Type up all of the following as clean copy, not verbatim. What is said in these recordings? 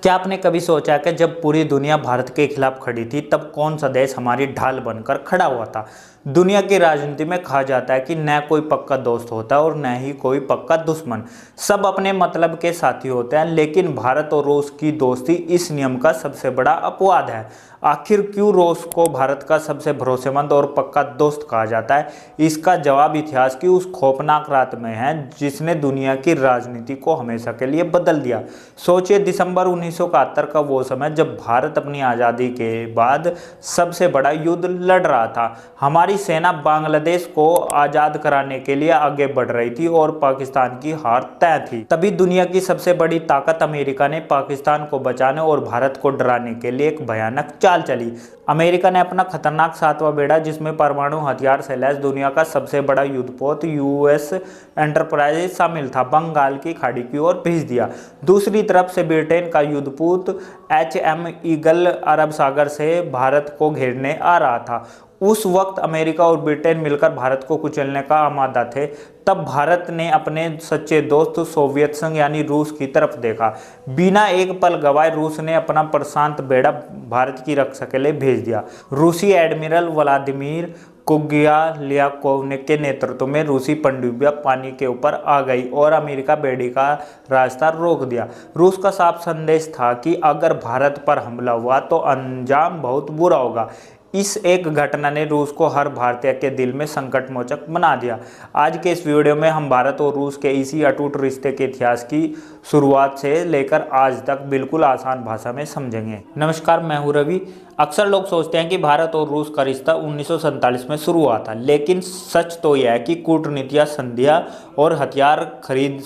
क्या आपने कभी सोचा कि जब पूरी दुनिया भारत के खिलाफ खड़ी थी तब कौन सा देश हमारी ढाल बनकर खड़ा हुआ था। दुनिया की राजनीति में कहा जाता है कि न कोई पक्का दोस्त होता है और न ही कोई पक्का दुश्मन, सब अपने मतलब के साथी होते हैं। लेकिन भारत और रूस की दोस्ती इस नियम का सबसे बड़ा अपवाद है। आखिर क्यों रूस को भारत का सबसे भरोसेमंद और पक्का दोस्त कहा जाता है? इसका जवाब इतिहास की उस खौफनाक रात में है जिसने दुनिया की राजनीति को हमेशा के लिए बदल दिया। सोचिए, दिसंबर 1971 का वो समय जब भारत अपनी आज़ादी के बाद सबसे बड़ा युद्ध लड़ रहा था। हमारी सेना बांग्लादेश को आज़ाद कराने के लिए आगे बढ़ रही थी और पाकिस्तान की हार तय थी। तभी दुनिया की सबसे बड़ी ताकत अमेरिका ने पाकिस्तान को बचाने और भारत को डराने के लिए एक भयानक चाल चली। अमेरिका ने अपना खतरनाक सातवां बेड़ा, जिसमें परमाणु हथियार से लैस दुनिया का सबसे बड़ा युद्धपोत यूएस एंटरप्राइज शामिल था, बंगाल की खाड़ी की ओर भेज दिया। दूसरी तरफ से ब्रिटेन का युद्धपोत HM ईगल अरब सागर से भारत को घेरने आ रहा था। उस वक्त अमेरिका और ब्रिटेन मिलकर भारत को कुचलने का आमादा थे। तब भारत ने अपने सच्चे दोस्त सोवियत संघ यानी रूस की तरफ देखा। बिना एक पल गवाए रूस ने अपना प्रशांत बेड़ा भारत की रक्षा के लिए भेज दिया। रूसी एडमिरल व्लादिमीर कुग्यालियाकोव के नेतृत्व में रूसी पनडुब्बियां पानी के ऊपर आ गई और अमेरिका बेड़ी का रास्ता रोक दिया। रूस का साफ संदेश था कि अगर भारत पर हमला हुआ तो अंजाम बहुत बुरा होगा। इस एक घटना ने रूस को हर भारतीय के दिल में संकटमोचक बना दिया। आज के इस वीडियो में हम भारत और रूस के इसी अटूट रिश्ते के इतिहास की शुरुआत से लेकर आज तक बिल्कुल आसान भाषा में समझेंगे। नमस्कार, मैं हूं रवि। अक्सर लोग सोचते हैं कि भारत और रूस का रिश्ता 1947 में शुरू हुआ था, लेकिन सच तो यह है कि कूटनीतियाँ, संधियाँ और हथियार खरीद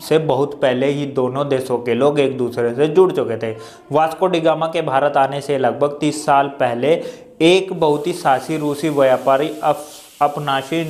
से बहुत पहले ही दोनों देशों के लोग एक दूसरे से जुड़ चुके थे। वास्को डी गामा के भारत आने से लगभग 30 साल पहले एक बहुत ही साहसी रूसी व्यापारी अपनाशी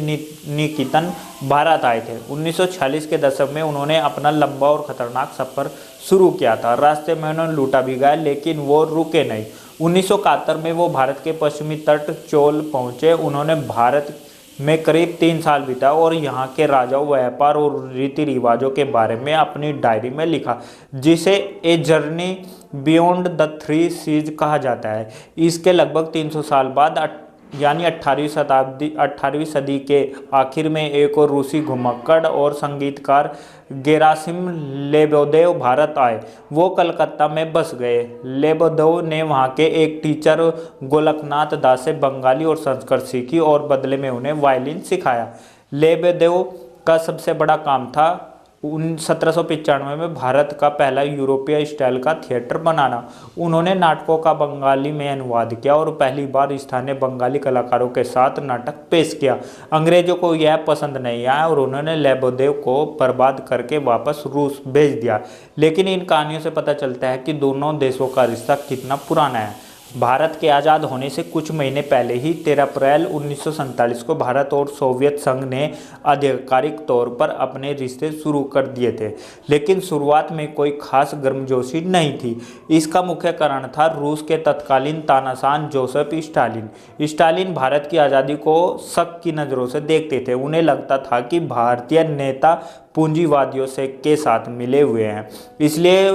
निकितन भारत आए थे। 1940 के दशक में उन्होंने अपना लंबा और खतरनाक सफर शुरू किया था। रास्ते में उन्होंने लूटा भी गया, लेकिन वो रुके नहीं। 1971 में वो भारत के पश्चिमी तट चोल पहुंचे। उन्होंने भारत में करीब 3 साल बिताया और यहाँ के राजाओं, व्यापार और रीति रिवाजों के बारे में अपनी डायरी में लिखा, जिसे a journey beyond the three seas कहा जाता है। इसके लगभग 300 साल बाद यानी 18वीं सदी के आखिर में एक और रूसी घुमक्कड़ और संगीतकार गेरासिम लेबेदेव भारत आए। वो कलकत्ता में बस गए। लेबेदेव ने वहाँ के एक टीचर गोलकनाथ दास से बंगाली और संस्कृत सीखी और बदले में उन्हें वायलिन सिखाया। लेबेदेव का सबसे बड़ा काम था 1795 में भारत का पहला यूरोपीय स्टाइल का थिएटर बनाना। उन्होंने नाटकों का बंगाली में अनुवाद किया और पहली बार स्थानीय बंगाली कलाकारों के साथ नाटक पेश किया। अंग्रेजों को यह पसंद नहीं आया और उन्होंने लेबेदेव को बर्बाद करके वापस रूस भेज दिया। लेकिन इन कहानियों से पता चलता है कि दोनों देशों का रिश्ता कितना पुराना है। भारत के आज़ाद होने से कुछ महीने पहले ही 13 अप्रैल 1947 को भारत और सोवियत संघ ने आधिकारिक तौर पर अपने रिश्ते शुरू कर दिए थे, लेकिन शुरुआत में कोई खास गर्मजोशी नहीं थी। इसका मुख्य कारण था रूस के तत्कालीन तानाशाह जोसेफ स्टालिन। स्टालिन भारत की आज़ादी को शक की नज़रों से देखते थे। उन्हें लगता था कि भारतीय नेता पूंजीवादियों के साथ मिले हुए हैं, इसलिए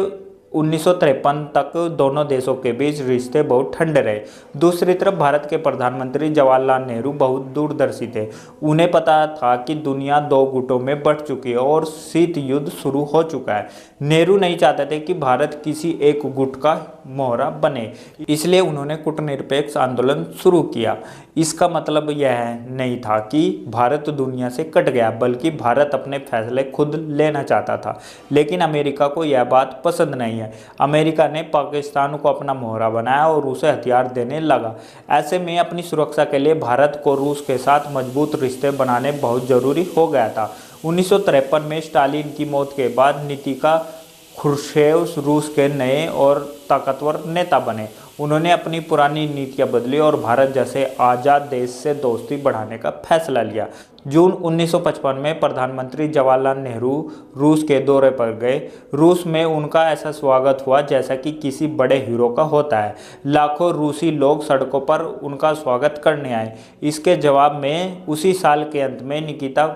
1953 तक दोनों देशों के बीच रिश्ते बहुत ठंडे रहे। दूसरी तरफ भारत के प्रधानमंत्री जवाहरलाल नेहरू बहुत दूरदर्शी थे। उन्हें पता था कि दुनिया 2 गुटों में बंट चुकी है और शीत युद्ध शुरू हो चुका है। नेहरू नहीं चाहते थे कि भारत किसी एक गुट का मोहरा बने, इसलिए उन्होंने कूटनिरपेक्ष आंदोलन शुरू किया। इसका मतलब यह नहीं था कि भारत दुनिया से कट गया, बल्कि भारत अपने फैसले खुद लेना चाहता था। लेकिन अमेरिका को यह बात पसंद नहीं है। अमेरिका ने पाकिस्तान को अपना मोहरा बनाया और उसे हथियार देने लगा। ऐसे में अपनी सुरक्षा के लिए भारत को रूस के साथ मजबूत रिश्ते बनाने बहुत जरूरी हो गया था। 1953 में स्टालिन की मौत के बाद निकिता खुर्शेव रूस के नए और ताकतवर नेता बने। उन्होंने अपनी पुरानी नीतियां बदली और भारत जैसे आज़ाद देश से दोस्ती बढ़ाने का फैसला लिया। जून 1955 में प्रधानमंत्री जवाहरलाल नेहरू रूस के दौरे पर गए। रूस में उनका ऐसा स्वागत हुआ जैसा कि किसी बड़े हीरो का होता है। लाखों रूसी लोग सड़कों पर उनका स्वागत करने आए। इसके जवाब में उसी साल के अंत में निकिता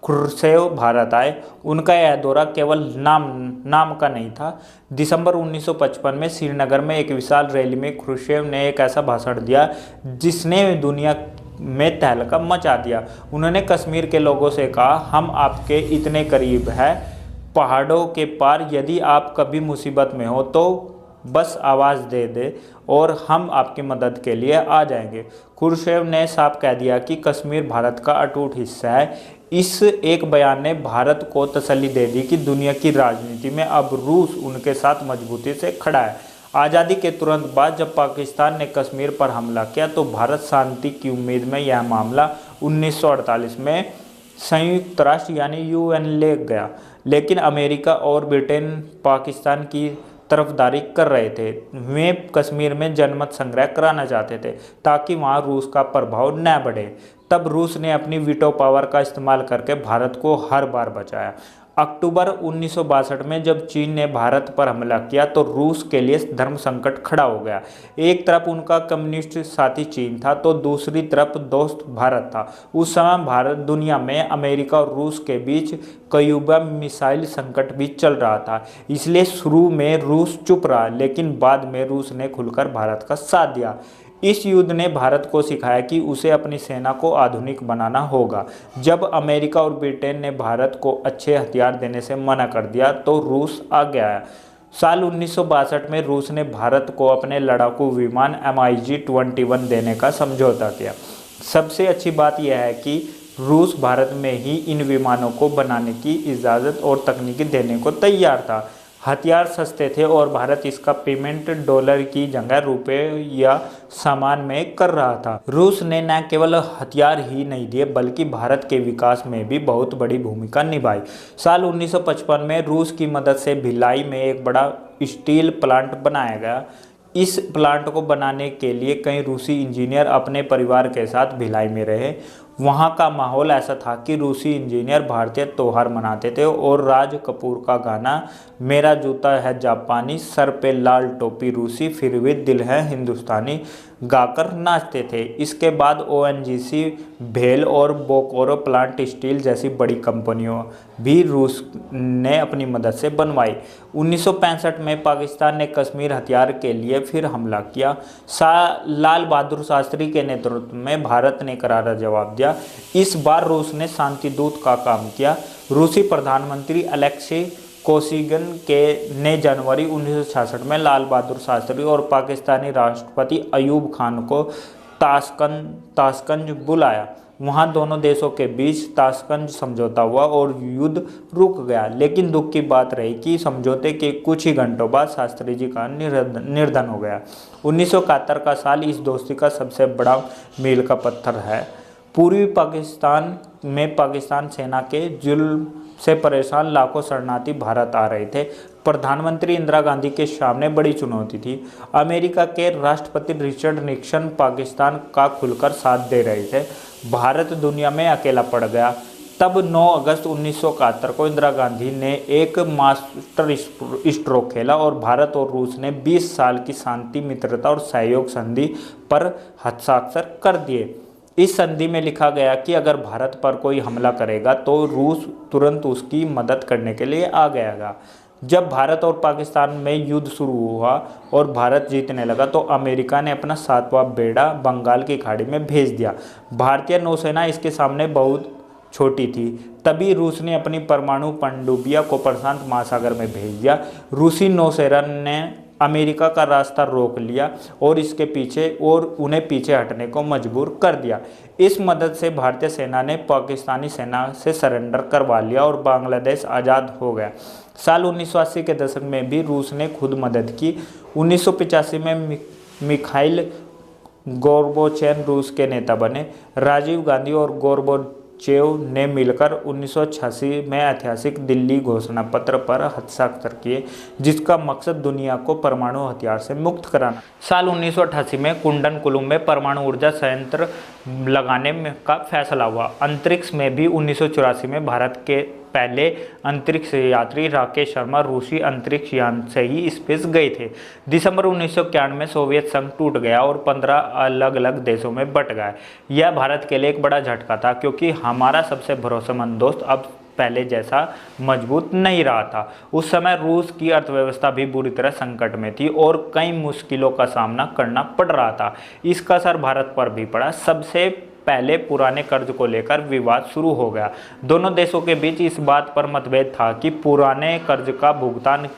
खुर्शेव भारत आए। उनका यह दौरा केवल नाम का नहीं था। दिसंबर 1955 में श्रीनगर में एक विशाल रैली में खुर्शेव ने एक ऐसा भाषण दिया जिसने दुनिया में तहलका मचा दिया। उन्होंने कश्मीर के लोगों से कहा, हम आपके इतने करीब हैं, पहाड़ों के पार, यदि आप कभी मुसीबत में हो तो बस आवाज़ दे दे और हम आपकी मदद के लिए आ जाएंगे। खुर्शेव ने साफ कह दिया कि कश्मीर भारत का अटूट हिस्सा है। इस एक बयान ने भारत को तसल्ली दे दी कि दुनिया की राजनीति में अब रूस उनके साथ मजबूती से खड़ा है। आज़ादी के तुरंत बाद जब पाकिस्तान ने कश्मीर पर हमला किया तो भारत शांति की उम्मीद में यह मामला 1948 में संयुक्त राष्ट्र यानी यूएन ले गया, लेकिन अमेरिका और ब्रिटेन पाकिस्तान की तरफदारी कर रहे थे। वे कश्मीर में जनमत संग्रह कराना चाहते थे ताकि वहां रूस का प्रभाव न बढ़े। तब रूस ने अपनी वीटो पावर का इस्तेमाल करके भारत को हर बार बचाया। अक्टूबर 1962 में जब चीन ने भारत पर हमला किया तो रूस के लिए धर्म संकट खड़ा हो गया। एक तरफ उनका कम्युनिस्ट साथी चीन था तो दूसरी तरफ दोस्त भारत था। उस समय भारत दुनिया में अमेरिका और रूस के बीच क्यूबा मिसाइल संकट भी चल रहा था। इसलिए शुरू में रूस चुप रहा, लेकिन बाद में रूस ने खुलकर भारत का साथ दिया। इस युद्ध ने भारत को सिखाया कि उसे अपनी सेना को आधुनिक बनाना होगा। जब अमेरिका और ब्रिटेन ने भारत को अच्छे हथियार देने से मना कर दिया तो रूस आ गया। साल 1962 में रूस ने भारत को अपने लड़ाकू विमान MiG-21 देने का समझौता किया। सबसे अच्छी बात यह है कि रूस भारत में ही इन विमानों को बनाने की इजाज़त और तकनीकी देने को तैयार था। हथियार सस्ते थे और भारत इसका पेमेंट डॉलर की जगह रुपए या सामान में कर रहा था। रूस ने न केवल हथियार ही नहीं दिए बल्कि भारत के विकास में भी बहुत बड़ी भूमिका निभाई। साल 1955 में रूस की मदद से भिलाई में एक बड़ा स्टील प्लांट बनाया गया। इस प्लांट को बनाने के लिए कई रूसी इंजीनियर अपने परिवार के साथ भिलाई में रहे। वहाँ का माहौल ऐसा था कि रूसी इंजीनियर भारतीय त्योहार मनाते थे और राज कपूर का गाना मेरा जूता है जापानी, सर पे लाल टोपी रूसी, फिर भी दिल है हिंदुस्तानी गाकर नाचते थे। इसके बाद ONGC, भेल और बोकोरो प्लांट स्टील जैसी बड़ी कंपनियों भी रूस ने अपनी मदद से बनवाई। 1965 में पाकिस्तान ने कश्मीर हथियार के लिए फिर हमला किया। लाल बहादुर शास्त्री के नेतृत्व में भारत ने करारा जवाब दिया। इस बार रूस ने शांति दूत का काम किया। रूसी प्रधानमंत्री अलेक्सी कोसिगिन ने जनवरी 1966 में लाल बहादुर शास्त्री और पाकिस्तानी राष्ट्रपति अयूब खान को ताशकंद बुलाया। वहां दोनों देशों के बीच ताशकंद समझौता हुआ और युद्ध रुक गया, लेकिन दुख की बात रही कि समझौते के कुछ ही घंटों बाद शास्त्री जी का निर्धन हो गया। 1971 का साल इस दोस्ती का सबसे बड़ा मील का पत्थर है। पूर्वी पाकिस्तान में पाकिस्तान सेना के जुल्म से परेशान लाखों शरणार्थी भारत आ रहे थे। प्रधानमंत्री इंदिरा गांधी के सामने बड़ी चुनौती थी। अमेरिका के राष्ट्रपति रिचर्ड निक्सन पाकिस्तान का खुलकर साथ दे रहे थे। भारत दुनिया में अकेला पड़ गया। तब 9 अगस्त 1971 को इंदिरा गांधी ने एक मास्टर स्ट्रोक खेला और भारत और रूस ने 20 साल की शांति, मित्रता और सहयोग संधि पर हस्ताक्षर कर दिए। इस संधि में लिखा गया कि अगर भारत पर कोई हमला करेगा तो रूस तुरंत उसकी मदद करने के लिए आ गएगा। जब भारत और पाकिस्तान में युद्ध शुरू हुआ और भारत जीतने लगा तो अमेरिका ने अपना 7वां बेड़ा बंगाल की खाड़ी में भेज दिया। भारतीय नौसेना इसके सामने बहुत छोटी थी। तभी रूस ने अपनी परमाणु पनडुब्बियां को प्रशांत महासागर में भेज दिया। रूसी नौसेना ने अमेरिका का रास्ता रोक लिया और उन्हें पीछे हटने को मजबूर कर दिया। इस मदद से भारतीय सेना ने पाकिस्तानी सेना से सरेंडर करवा लिया और बांग्लादेश आज़ाद हो गया। साल 1980 के दशक में भी रूस ने खुद मदद की। 1985 में मिखाइल गोर्बाचेव रूस के नेता बने। राजीव गांधी और गोर्बाचेव ने मिलकर 1986 में ऐतिहासिक दिल्ली घोषणा पत्र पर हस्ताक्षर किए, जिसका मकसद दुनिया को परमाणु हथियार से मुक्त कराना। साल 1988 में कुंडन कुलुम में परमाणु ऊर्जा संयंत्र लगाने में का फैसला हुआ। अंतरिक्ष में भी 1984 में भारत के पहले अंतरिक्ष यात्री राकेश शर्मा रूसी अंतरिक्ष यान से ही स्पेस गए थे। दिसंबर 1991 में सोवियत संघ टूट गया और 15 अलग अलग देशों में बंट गया। यह भारत के लिए एक बड़ा झटका था, क्योंकि हमारा सबसे भरोसेमंद दोस्त अब पहले जैसा मजबूत नहीं रहा था। उस समय रूस की अर्थव्यवस्था भी बुरी तरह संकट में थी और कई मुश्किलों का सामना करना पड़ रहा था। इसका असर भारत पर भी पड़ा। सबसे पहले पुराने कर्ज को लेकर विवाद शुरू हो गया। दोनों देशों के बीच इस बात पर मतभेद था कि पुराने कर्ज का भुगतान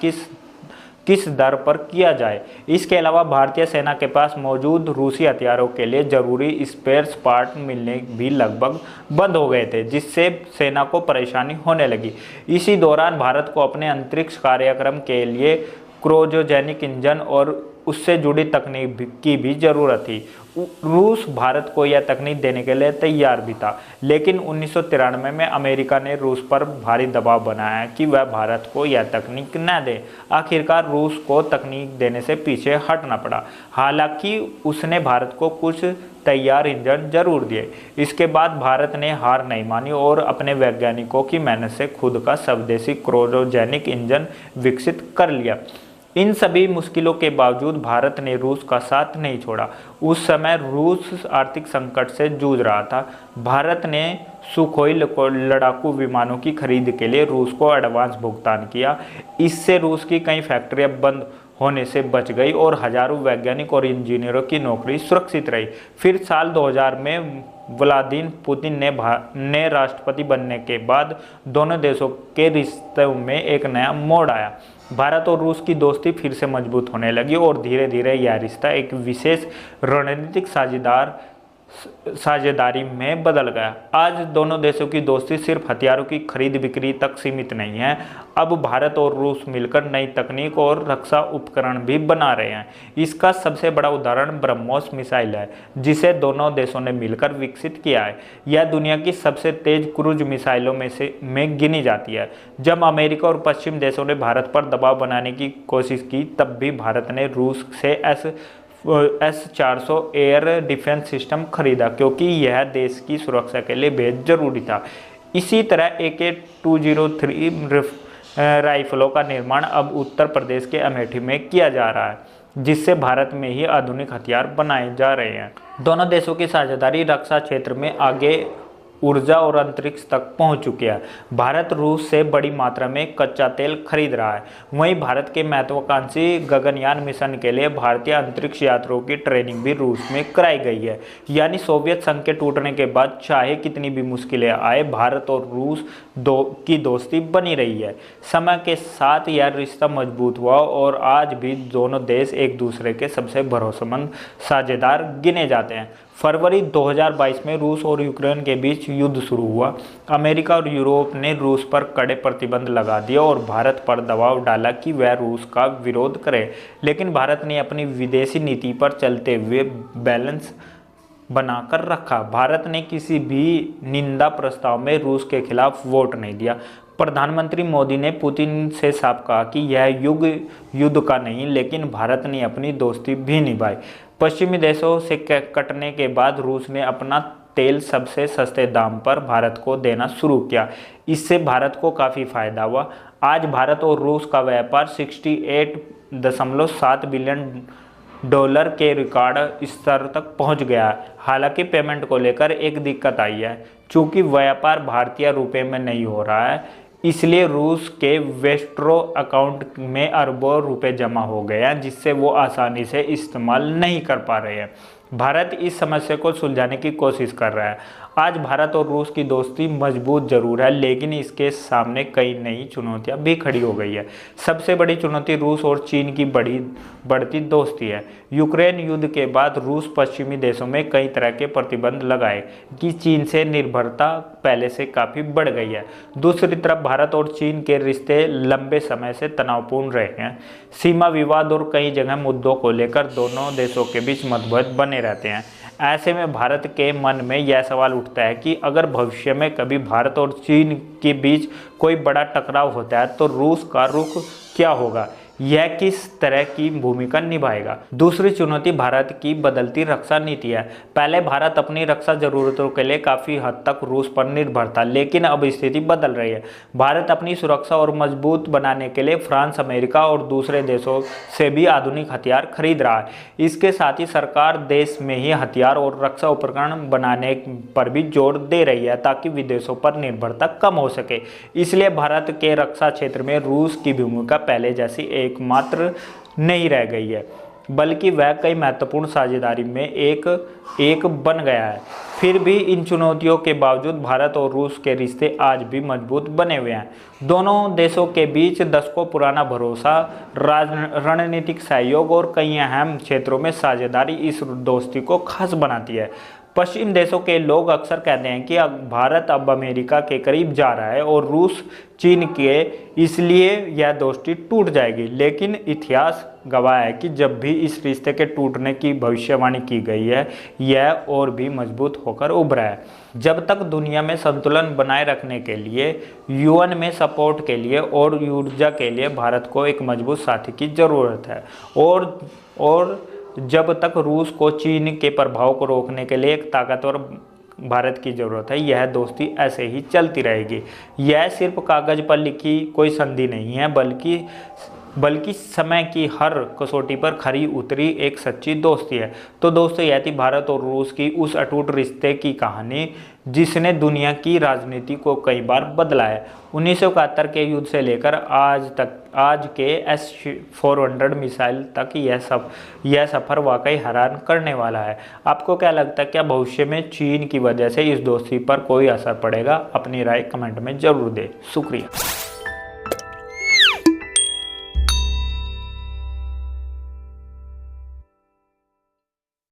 किस दर पर किया जाए। इसके अलावा भारतीय सेना के पास मौजूद रूसी हथियारों के लिए जरूरी स्पेयर पार्ट मिलने भी लगभग बंद हो गए थे, जिससे सेना को परेशानी होने लगी। इसी दौरान भारत को अपने अंतरिक्ष कार्यक्रम के लिए क्रायोजेनिक इंजन और उससे जुड़ी तकनीक की भी जरूरत थी। रूस भारत को यह तकनीक देने के लिए तैयार भी था, लेकिन 1993 में अमेरिका ने रूस पर भारी दबाव बनाया कि वह भारत को यह तकनीक न दे। आखिरकार रूस को तकनीक देने से पीछे हटना पड़ा। हालांकि उसने भारत को कुछ तैयार इंजन जरूर दिए। इसके बाद भारत ने हार नहीं मानी और अपने वैज्ञानिकों की मेहनत से खुद का स्वदेशी क्रायोजेनिक इंजन विकसित कर लिया। इन सभी मुश्किलों के बावजूद भारत ने रूस का साथ नहीं छोड़ा। उस समय रूस आर्थिक संकट से जूझ रहा था। भारत ने सुखोई लड़ाकू विमानों की खरीद के लिए रूस को एडवांस भुगतान किया। इससे रूस की कई फैक्ट्रियां बंद होने से बच गई और हजारों वैज्ञानिक और इंजीनियरों की नौकरी सुरक्षित रही। फिर साल 2000 में व्लादिमीर पुतिन ने राष्ट्रपति बनने के बाद दोनों देशों के रिश्तों में एक नया मोड़ आया। भारत और रूस की दोस्ती फिर से मजबूत होने लगी और धीरे धीरे यह रिश्ता एक विशेष रणनीतिक साझेदारी में बदल गया। आज दोनों देशों की दोस्ती सिर्फ हथियारों की खरीद बिक्री तक सीमित नहीं है। अब भारत और रूस मिलकर नई तकनीक और रक्षा उपकरण भी बना रहे हैं। इसका सबसे बड़ा उदाहरण ब्रह्मोस मिसाइल है, जिसे दोनों देशों ने मिलकर विकसित किया है। यह दुनिया की सबसे तेज क्रूज मिसाइलों में गिनी जाती है। जब अमेरिका और पश्चिम देशों ने भारत पर दबाव बनाने की कोशिश की, तब भी भारत ने रूस से S-400 एयर डिफेंस सिस्टम खरीदा, क्योंकि यह देश की सुरक्षा के लिए बेहद जरूरी था। इसी तरह AK-203 राइफलों का निर्माण अब उत्तर प्रदेश के अमेठी में किया जा रहा है, जिससे भारत में ही आधुनिक हथियार बनाए जा रहे हैं। दोनों देशों की साझेदारी रक्षा क्षेत्र में आगे ऊर्जा और अंतरिक्ष तक पहुंच चुकी है। भारत रूस से बड़ी मात्रा में कच्चा तेल खरीद रहा है। वहीं भारत के महत्वाकांक्षी गगनयान मिशन के लिए भारतीय अंतरिक्ष यात्रियों की ट्रेनिंग भी रूस में कराई गई है। यानी सोवियत संघ के टूटने के बाद चाहे कितनी भी मुश्किलें आए, भारत और रूस की दोस्ती बनी रही है। समय के साथ यह रिश्ता मजबूत हुआ और आज भी दोनों देश एक दूसरे के सबसे भरोसेमंद साझेदार गिने जाते हैं। फरवरी 2022 में रूस और यूक्रेन के बीच युद्ध शुरू हुआ। अमेरिका और यूरोप ने रूस पर कड़े प्रतिबंध लगा दिए और भारत पर दबाव डाला कि वह रूस का विरोध करे, लेकिन भारत ने अपनी विदेशी नीति पर चलते हुए बैलेंस बनाकर रखा। भारत ने किसी भी निंदा प्रस्ताव में रूस के खिलाफ वोट नहीं दिया। प्रधानमंत्री मोदी ने पुतिन से साफ कहा कि यह युद्ध का नहीं, लेकिन भारत ने अपनी दोस्ती भी निभाई। पश्चिमी देशों से कटने के बाद रूस ने अपना तेल सबसे सस्ते दाम पर भारत को देना शुरू किया। इससे भारत को काफ़ी फायदा हुआ। आज भारत और रूस का व्यापार 68.7 बिलियन डॉलर के रिकॉर्ड स्तर तक पहुंच गया। हालांकि पेमेंट को लेकर एक दिक्कत आई है। चूंकि व्यापार भारतीय रुपये में नहीं हो रहा है, इसलिए रूस के वेस्ट्रो अकाउंट में अरबों रुपए जमा हो गए हैं, जिससे वो आसानी से इस्तेमाल नहीं कर पा रहे हैं। भारत इस समस्या को सुलझाने की कोशिश कर रहा है। आज भारत और रूस की दोस्ती मजबूत जरूर है, लेकिन इसके सामने कई नई चुनौतियां भी खड़ी हो गई है। सबसे बड़ी चुनौती रूस और चीन की बढ़ती दोस्ती है। यूक्रेन युद्ध के बाद रूस पश्चिमी देशों में कई तरह के प्रतिबंध लगाए कि चीन से निर्भरता पहले से काफ़ी बढ़ गई है। दूसरी तरफ भारत और चीन के रिश्ते लंबे समय से तनावपूर्ण रहे हैं। सीमा विवाद और कई जगह मुद्दों को लेकर दोनों देशों के बीच मतभेद बने रहते हैं। ऐसे में भारत के मन में यह सवाल उठता है कि अगर भविष्य में कभी भारत और चीन के बीच कोई बड़ा टकराव होता है तो रूस का रुख क्या होगा। यह किस तरह की भूमिका निभाएगा। दूसरी चुनौती भारत की बदलती रक्षा नीति है। पहले भारत अपनी रक्षा जरूरतों के लिए काफी हद तक रूस पर निर्भर था, लेकिन अब स्थिति बदल रही है। भारत अपनी सुरक्षा और मजबूत बनाने के लिए फ्रांस, अमेरिका और दूसरे देशों से भी आधुनिक हथियार खरीद रहा है। इसके साथ ही सरकार देश में ही हथियार और रक्षा उपकरण बनाने पर भी जोर दे रही है, ताकि विदेशों पर निर्भरता कम हो सके। इसलिए भारत के रक्षा क्षेत्र में रूस की भूमिका पहले जैसी एकमात्र नहीं रह गई है, बल्कि वह कई महत्वपूर्ण साझेदारी में एक बन गया है। फिर भी इन चुनौतियों के बावजूद भारत और रूस के रिश्ते आज भी मजबूत बने हुए हैं। दोनों देशों के बीच दशकों पुराना भरोसा, रणनीतिक सहयोग और कई अहम क्षेत्रों में साझेदारी इस दोस्ती को खास बनाती है। पश्चिम देशों के लोग अक्सर कहते हैं कि भारत अब अमेरिका के करीब जा रहा है और रूस चीन के, इसलिए यह दोस्ती टूट जाएगी। लेकिन इतिहास गवाह है कि जब भी इस रिश्ते के टूटने की भविष्यवाणी की गई है, यह और भी मजबूत होकर उभरा है। जब तक दुनिया में संतुलन बनाए रखने के लिए, यूएन में सपोर्ट के लिए और ऊर्जा के लिए भारत को एक मजबूत साथी की ज़रूरत है, और जब तक रूस को चीन के प्रभाव को रोकने के लिए एक ताकतवर भारत की ज़रूरत है, यह दोस्ती ऐसे ही चलती रहेगी। यह सिर्फ कागज़ पर लिखी कोई संधि नहीं है, बल्कि समय की हर कसौटी पर खरी उतरी एक सच्ची दोस्ती है। तो दोस्तों, यह थी भारत और रूस की उस अटूट रिश्ते की कहानी जिसने दुनिया की राजनीति को कई बार बदला है। 1971 के युद्ध से लेकर आज के S-400 मिसाइल तक यह सफ़र वाकई हैरान करने वाला है। आपको क्या लगता है, क्या भविष्य में चीन की वजह से इस दोस्ती पर कोई असर पड़ेगा? अपनी राय कमेंट में ज़रूर दें। शुक्रिया।